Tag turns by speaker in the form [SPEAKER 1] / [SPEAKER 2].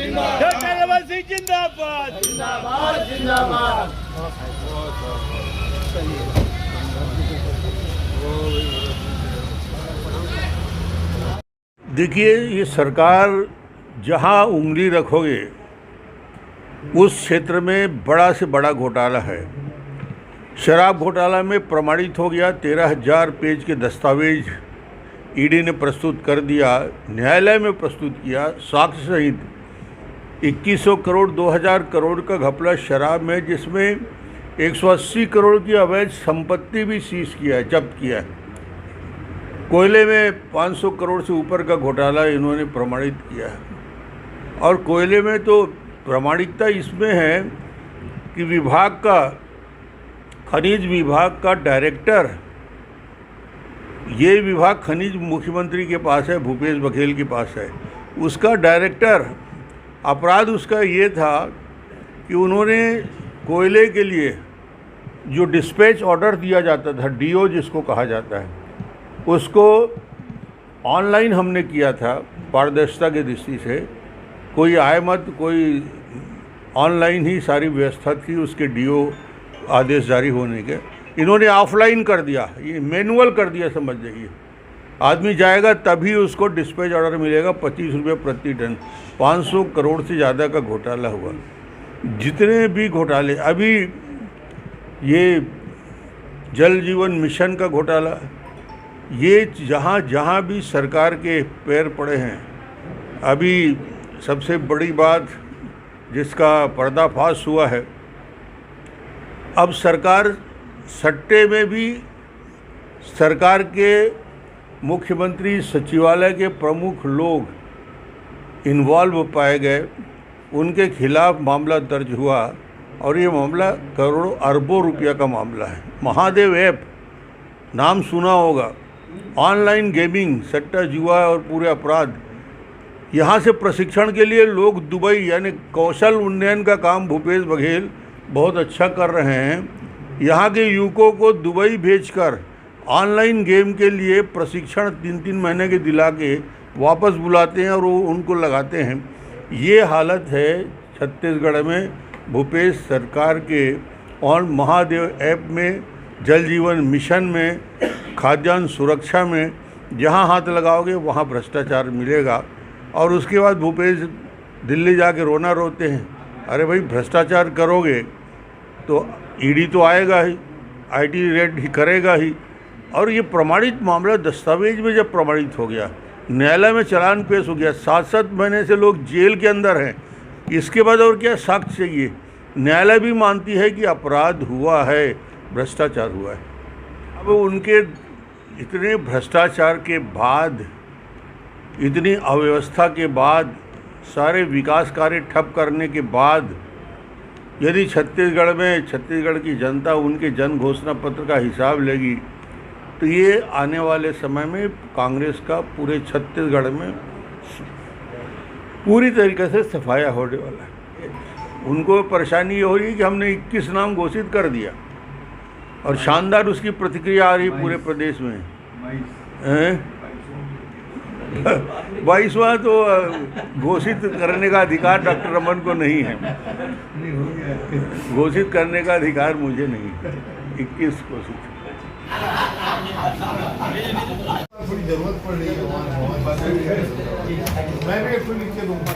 [SPEAKER 1] जिंदाबाद जिंदाबाद जिंदाबाद जिंदाबाद।
[SPEAKER 2] देखिए, ये सरकार जहां उंगली रखोगे उस क्षेत्र में बड़ा से बड़ा घोटाला है। शराब घोटाला में प्रमाणित हो गया, 13,000 पेज के दस्तावेज ईडी ने प्रस्तुत कर दिया, न्यायालय में प्रस्तुत किया, साक्ष्य सहित 2100 करोड़ 2000 करोड़ का घपला शराब में, जिसमें 180 करोड़ की अवैध संपत्ति भी सीज किया है, जब्त किया है। कोयले में 500 करोड़ से ऊपर का घोटाला इन्होंने प्रमाणित किया है। और कोयले में तो प्रामाणिकता इसमें है कि विभाग का, खनिज विभाग का डायरेक्टर, ये विभाग खनिज मुख्यमंत्री के पास है, भूपेश बघेल के पास है, उसका डायरेक्टर, अपराध उसका ये था कि उन्होंने कोयले के लिए जो डिस्पैच ऑर्डर दिया जाता था, डीओ जिसको कहा जाता है, उसको ऑनलाइन हमने किया था पारदर्शिता की दृष्टि से। कोई आए मत, कोई ऑनलाइन ही सारी व्यवस्था थी उसके डीओ आदेश जारी होने के। इन्होंने ऑफलाइन कर दिया, ये मैनुअल कर दिया, समझ जाइए। आदमी जाएगा तभी उसको डिस्पैच ऑर्डर मिलेगा, 25 रुपये प्रति टन। 500 करोड़ से ज़्यादा का घोटाला हुआ। जितने भी घोटाले, अभी ये जल जीवन मिशन का घोटाला, ये जहाँ जहाँ भी सरकार के पैर पड़े हैं। अभी सबसे बड़ी बात जिसका पर्दाफाश हुआ है, अब सरकार सट्टे में भी, सरकार के मुख्यमंत्री सचिवालय के प्रमुख लोग इन्वॉल्व पाए गए, उनके खिलाफ मामला दर्ज हुआ। और ये मामला करोड़ों अरबों रुपया का मामला है। महादेव ऐप नाम सुना होगा, ऑनलाइन गेमिंग, सट्टा जुआ और पूरे अपराध। यहाँ से प्रशिक्षण के लिए लोग दुबई, यानी कौशल उन्नयन का काम भूपेश बघेल बहुत अच्छा कर रहे हैं। यहाँ के युवकों को दुबई भेजकर ऑनलाइन गेम के लिए प्रशिक्षण 3-3 महीने के दिला के वापस बुलाते हैं और वो उनको लगाते हैं। ये हालत है छत्तीसगढ़ में भूपेश सरकार के। और महादेव ऐप में, जल जीवन मिशन में, खाद्यान्न सुरक्षा में जहाँ हाथ लगाओगे वहाँ भ्रष्टाचार मिलेगा। और उसके बाद भूपेश दिल्ली जाके रोना रोते हैं, अरे भाई भ्रष्टाचार करोगे तो ईडी तो आएगा ही, आईटी रेड ही करेगा ही। और ये प्रमाणित मामला दस्तावेज में जब प्रमाणित हो गया, न्यायालय में चालान पेश हो गया, 7-7 महीने से लोग जेल के अंदर हैं, इसके बाद और क्या साक्ष्य चाहिए? न्यायालय भी मानती है कि अपराध हुआ है, भ्रष्टाचार हुआ है। अब उनके इतने भ्रष्टाचार के बाद, इतनी अव्यवस्था के बाद, सारे विकास कार्य ठप करने के बाद, यदि छत्तीसगढ़ की जनता उनके जन घोषणा पत्र का हिसाब लेगी तो ये आने वाले समय में कांग्रेस का पूरे छत्तीसगढ़ में पूरी तरीके से सफाया होने वाला है। उनको परेशानी ये हो रही है कि हमने 21 नाम घोषित कर दिया और शानदार उसकी प्रतिक्रिया आ रही पूरे प्रदेश में। 22वां तो घोषित करने का अधिकार डॉक्टर रमन को नहीं है, घोषित करने का अधिकार मुझे नहीं है। 21 घोषित।
[SPEAKER 3] थोड़ी जरूरत पड़ रही है, मैं भी लिख के दूंगा।